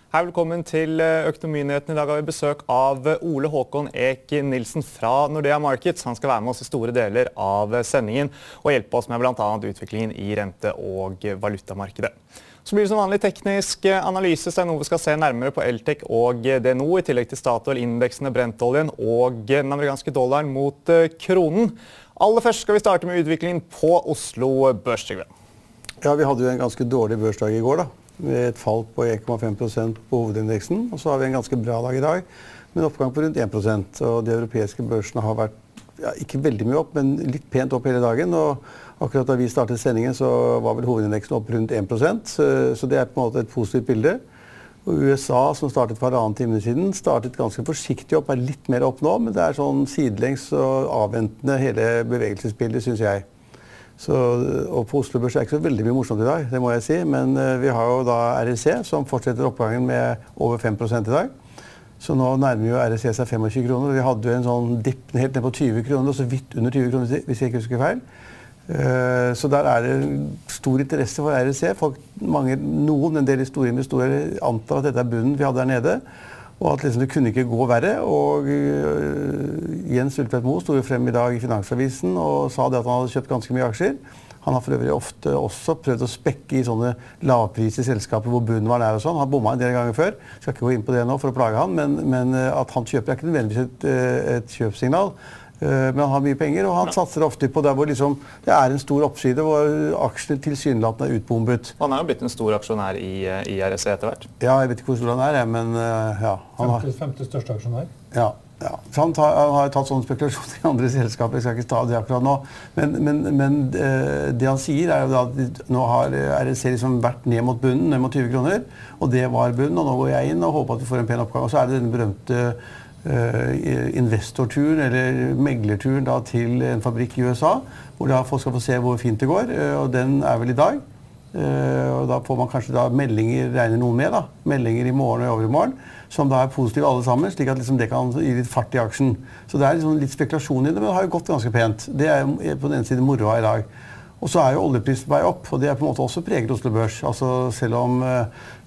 Hei, velkommen til Økonominyhetene. I dag har vi besøk av Ole Håkon Ek Nilsen fra Nordea Markets. Han skal være med oss i store deler av sendingen og hjelpe oss med blant annet utviklingen i rente- og valutamarkedet. Så blir det som vanlig teknisk analyse, så er noe vi skal se nærmere på Eltek og DNO, i tillegg til Statoil-indeksene, brentoljen og den amerikanske dollaren mot kronen. Aller først skal vi starte med utviklingen på Oslo Børs. Ja, vi hadde jo en ganske dårlig børsdag i går da, med et fall på 1,5% på hovedindeksen. Og så har vi en ganske bra dag i dag, med en oppgang på rundt 1%. Og de europeiske børsene har vært, ja, ikke veldig mye opp, men litt pent opp hele dagen. Og akkurat da vi startet sendingen, så var vel hovedindeksen opp rundt 1%. Så det er på en måte et positivt bilde. Og USA, som startet for 1,5 time siden, startet ganske forsiktig opp, er litt mer opp nå, men det er sånn sidelengs og avventende hele bevegelsesbildet, synes jeg. Og på Oslo Børs er ikke så veldig mye morsomt i dag, det må jeg si, men vi har jo da RSC som fortsetter oppgangen med over 5% i dag. Så nå nærmer jo RSC seg 25 kroner, og vi hadde jo en sånn dipp helt ned på 20 kroner, og så vidt under 20 kroner hvis jeg ikke husker feil. Så der er det stor interesse for RSC. En del store investorer antar at dette er bunnen vi hadde der nede, og at liksom det kunne ikke gå verre. Og Jens Ultvedt Moe stod jo frem i dag i Finansavisen og sa det at han hadde kjøpt ganske mye aksjer. Han har for øvrig ofte også prøvd å spekke i sånne lavpris i selskaper hvor bunnen var nær og sånn. Han bommet en del ganger før. Skal ikke gå inn på det nå for å plage han, men at han kjøper er ikke nødvendigvis et kjøpsignal. Men han har mye penger, og han satser ofte på der hvor liksom, det er en stor oppside, hvor aksjene tilsynelatende er utbombet. Han er jo blitt en stor aksjonær i RSC etter hvert. Ja, jeg vet ikke hvor stor han er, men ja. Femte største aksjonær. Ja. Så han har tatt sånne spekulasjoner i andre selskaper, jeg skal ikke ta det akkurat nå. Men det han sier er jo at nå har RSC liksom vært ned mot bunnen, ned mot 20 kroner, og det var bunnen, og nå går jeg inn og håper at vi får en pen oppgang. Og så er det denne berømte investorturen eller meglerturen da, til en fabrikk i USA, hvor da folk skal få se hvor fint det går, og den er vel i dag. Og da får man kanskje da meldinger, regner noen med da, meldinger i morgen og i overmorgen, som da er positive alle sammen, slik at liksom det kan gi litt fart i aksjen. Så det er liksom litt spekulasjon i det, men det har jo gått ganske pent. Det er på den ene siden moroa i dag. Og så er jo oljeprisen på vei opp, og det er på en måte også preget Oslo Børs. Altså selv om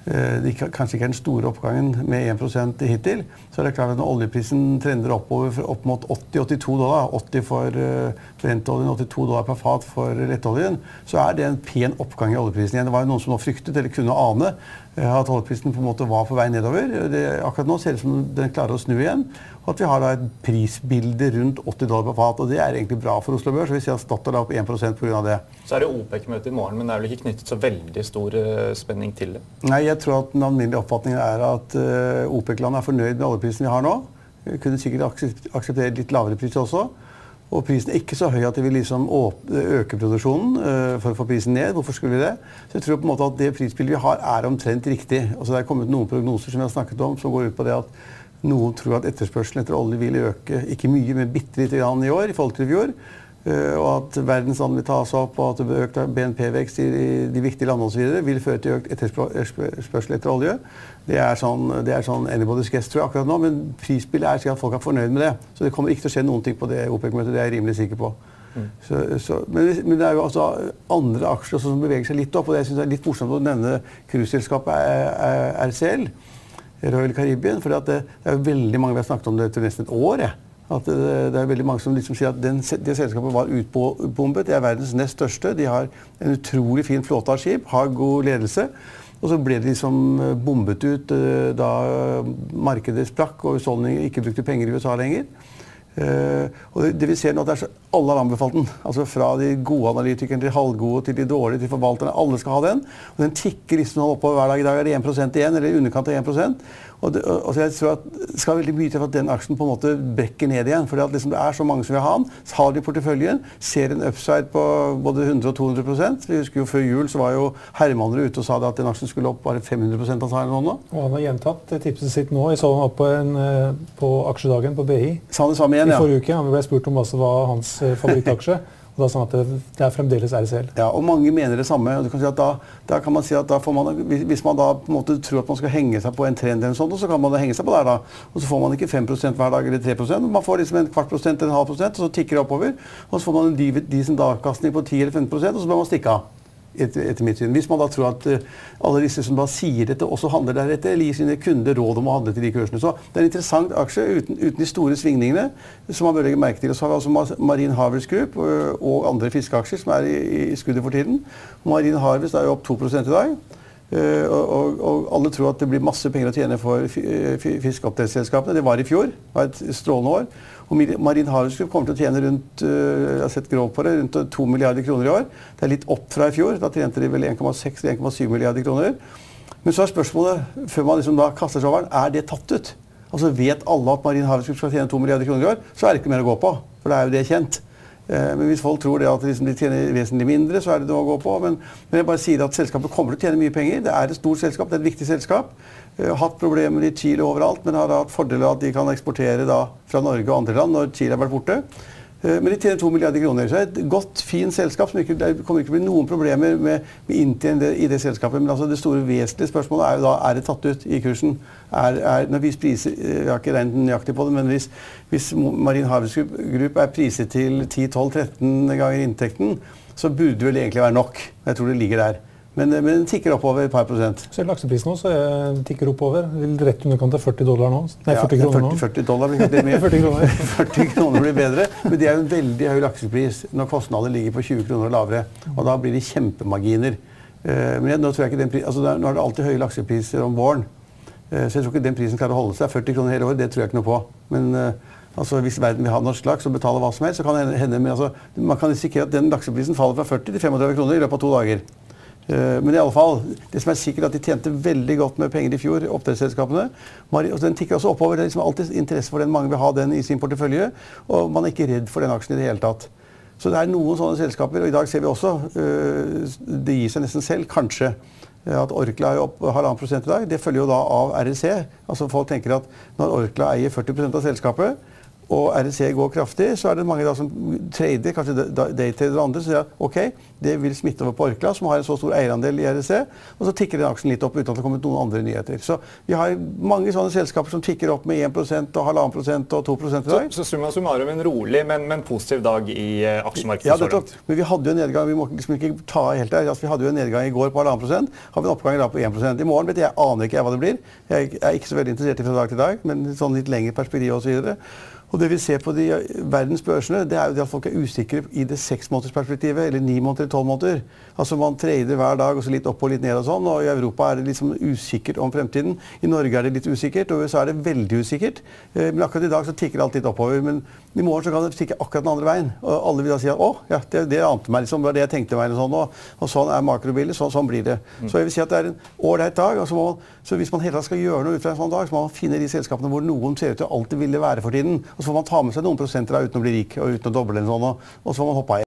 det kanskje ikke er den store oppgangen med 1% hittil, så er det klart at når oljeprisen trender oppover opp mot $80-82, 80 for brentoljen, $82 per fat for lettoljen, så er det en pen oppgang i oljeprisen igjen. Det var jo noen som nå fryktet, eller kunne ane, at oljeprisen på en måte var på vei nedover. Akkurat nå ser det ut som den klarer å snu igjen, og at vi har da et prisbilde rundt $80 per fat, og det er egentlig bra for Oslo Børs, så vi ser at Statoil er opp 1% på grunn av det. Så er det OPEC-møte i morgen, men det er vel ikke knyttet så veldig stor spenning til det? Nei, jeg tror at den alminnelige oppfatningen er at OPEC-land er fornøyd med oljeprisen vi har nå. Vi kunne sikkert akseptere litt lavere pris også. Og prisen er ikke så høy at det vil liksom øke produksjonen for å få prisen ned. Hvorfor skulle vi det? Så jeg tror på en måte at det prisbildet vi har er omtrent riktig. Altså det er kommet noen prognoser som vi har snakket om, som går ut på det at noen tror at etterspørselen etter olje vil øke, ikke mye, men bitte litt grann i år i forhold til i fjor. Og at verdenshandelen vil ta seg opp, og at det økt BNP-vekst i de viktige landene og så videre vil føre til økt etterspørsel etter olje. Det er sånn anybody's guess, tror jeg, akkurat nå, men prisbildet er slik at folk er fornøyd med det. Så det kommer ikke til å skje noen ting på det OPEC-møtet, det er jeg rimelig sikker på. Men det er jo altså andre aksjer som beveger seg litt opp, og det jeg synes er litt morsomt å nevne cruiseselskapet RCL, Royal Caribbean, for det er jo veldig mange vi har snakket om det til nesten et år. At det er veldig mange som liksom sier at det selskapet var utbombet. Det er verdens nest største. De har en utrolig fin flåte av skip, har god ledelse. Og så ble de liksom bombet ut da markedet sprakk og husholdninger ikke brukte penger i USA lenger. Og det vi ser nå, det er så alle har anbefalt den. Altså fra de gode analytikerne til halvgode til de dårlige til forvalterne. Alle skal ha den. Og den tikker liksom oppover hver dag. I dag er det 1% igjen, eller i underkant av 1%. Og jeg tror at det skal veldig mye til for at den aksjen på en måte brekker ned igjen. Fordi at liksom det er så mange som vil ha den, så har de porteføljen, ser en upside på både 100 og 200%. Vi husker jo før jul så var jo Hermaner ute og sa at den aksjen skulle opp bare 500% av seg nå. Og han har gjentatt tipset sitt nå. Jeg så han opp på aksjedagen på BI. Sa det samme igjen, ja. I forrige uke. Han ble spurt om hva som var hans favorittaksje. Og da sa han at det er fremdeles RCL. Ja, og mange mener det samme. Du kan si at da kan man si at da får man, hvis man da på en måte tror at man skal henge seg på en trend eller sånt, så kan man da henge seg på der da. Og så får man ikke 5% hver dag eller 3%. Man får liksom en 1/4% eller 0,5%, og så tikker det oppover. Og så får man en decent avkastning på 10 eller 15%, og så bør man stikke av. etter mitt syn. Hvis man da tror at alle disse som da sier dette også handler deretter, eller gir sine kunder råd om å handle til de kursene. Så det er en interessant aksje uten de store svingningene som man bør legge merke til. Og så har vi altså Marine Harvest Group og andre fiskeaksjer som er i skuddet for tiden. Marine Harvest er jo opp 2% i dag. Og alle tror at det blir masse penger å tjene for fiskeoppdrettsselskapene. Det var i fjor, det var et strålende år. Og Marine Harvest Group kommer til å tjene rundt, jeg har sett grov på det, rundt 2 milliarder kroner i år. Det er litt opp fra i fjor, da tjente de vel 1,6-1,7 milliarder kroner. Men så er spørsmålet, før man liksom da kaster seg over den, det tatt ut? Altså vet alle at Marine Harvest Group skal tjene 2 milliarder kroner i år, så er det ikke mer å gå på, for det er jo det kjent. Men hvis folk tror det at liksom de tjener vesentlig mindre, så er det noe å gå på. Men jeg bare sier at selskapet kommer til å tjene mye penger. Det er et stort selskap, det er et viktig selskap. Hatt problemer i Chile overalt, men har hatt fordel av at de kan eksportere da fra Norge og andre land når Chile har vært borte. Men de tjener 2 milliarder kroner, så det er et godt, fint selskap som ikke, det kommer ikke til å bli noen problemer med inntjening i det selskapet. Men altså det store vesentlige spørsmålet er jo da, er det tatt ut i kursen? Når vi priser, jeg har ikke regnet nøyaktig på det, men hvis Marine Harvest Group er priset til 10-12-13 ganger inntekten, så burde det vel egentlig være nok. Jeg tror det ligger der. Men den tikker oppover et par prosent. Så lakseprisen nå så tikker oppover. Rett underkant av $40 nå. Nei, 40 kroner nå. $40 blir ikke det mer. 40 kroner. 40 kroner blir bedre, men det er jo en veldig høy laksepris når kostnader ligger på 20 kroner og lavere. Og da blir det kjempemarginer. Men nå tror jeg ikke den prisen, altså nå er det alltid høye laksepriser om våren. Så jeg tror ikke den prisen klarer å holde seg. 40 kroner hele året, det tror jeg ikke noe på. Men altså, hvis verden vil ha norsk laks og betale hva som helst, så kan det hende, men altså, man kan risikere at den lakseprisen faller fra 40 til 35 kroner i løpet av 2 dager. Men i alle fall, det som er sikkert at de tjente veldig godt med penger i fjor, oppdrettsselskapene. Og den tikker også oppover. Det er liksom alltid interesse for den. Mange vil ha den i sin portefølje, og man er ikke redd for den aksjen i det hele tatt. Så det er noen sånne selskaper, og i dag ser vi også, det gir seg nesten selv, kanskje, at Orkla er opp 1,5% i dag. Det følger jo da av RSC. Altså folk tenker at når Orkla eier 40% av selskapet, og RSC går kraftig, så er det mange da som trader, kanskje daytrader og andre, som sier at ok, det vil smitte over på Orkla, som har en så stor eierandel i RSC, og så tikker den aksjen litt opp uten at det kommer noen andre nyheter. Så vi har mange sånne selskaper som tikker opp med 1% og 1,5% og 2% i dag. Så summa summarum en rolig, men positiv dag i aksjemarkedet. Ja, det er klart. Men vi hadde jo en nedgang, vi må liksom ikke ta helt der. Altså, vi hadde jo en nedgang i går på 1,5%, har vi en oppgang i dag på 1%. I morgen vet jeg, aner ikke hva det blir. Jeg er ikke så veldig interessert i fra dag til dag, men sånn litt lengre perspektiv og så videre. Og det vi ser på de verdens børsene, det er jo det at folk er usikre i det 6-månedersperspektivet, eller 9 måneder, 12 måneder. Altså man trader hver dag, og så litt opp og litt ned og sånn, og i Europa er det liksom usikkert om fremtiden. I Norge er det litt usikkert, og i USA er det veldig usikkert. Men akkurat i dag så tikker alt litt oppover, men i morgen så kan det tikke akkurat den andre veien. Og alle vil da si at, ja, det ante meg liksom, det var det jeg tenkte meg, eller sånn, og sånn er makrobildet, sånn blir det. Så jeg vil si at det er en ålreit dag, og så hvis man hele tiden skal gjøre noe ut fra en sånn dag, så må man finne de selskapene hvor noen ser ut til å alltid ville være for tiden. Og så får man ta med seg noen prosenter uten å bli rik og uten å doble en sånn, og så får man hoppe av.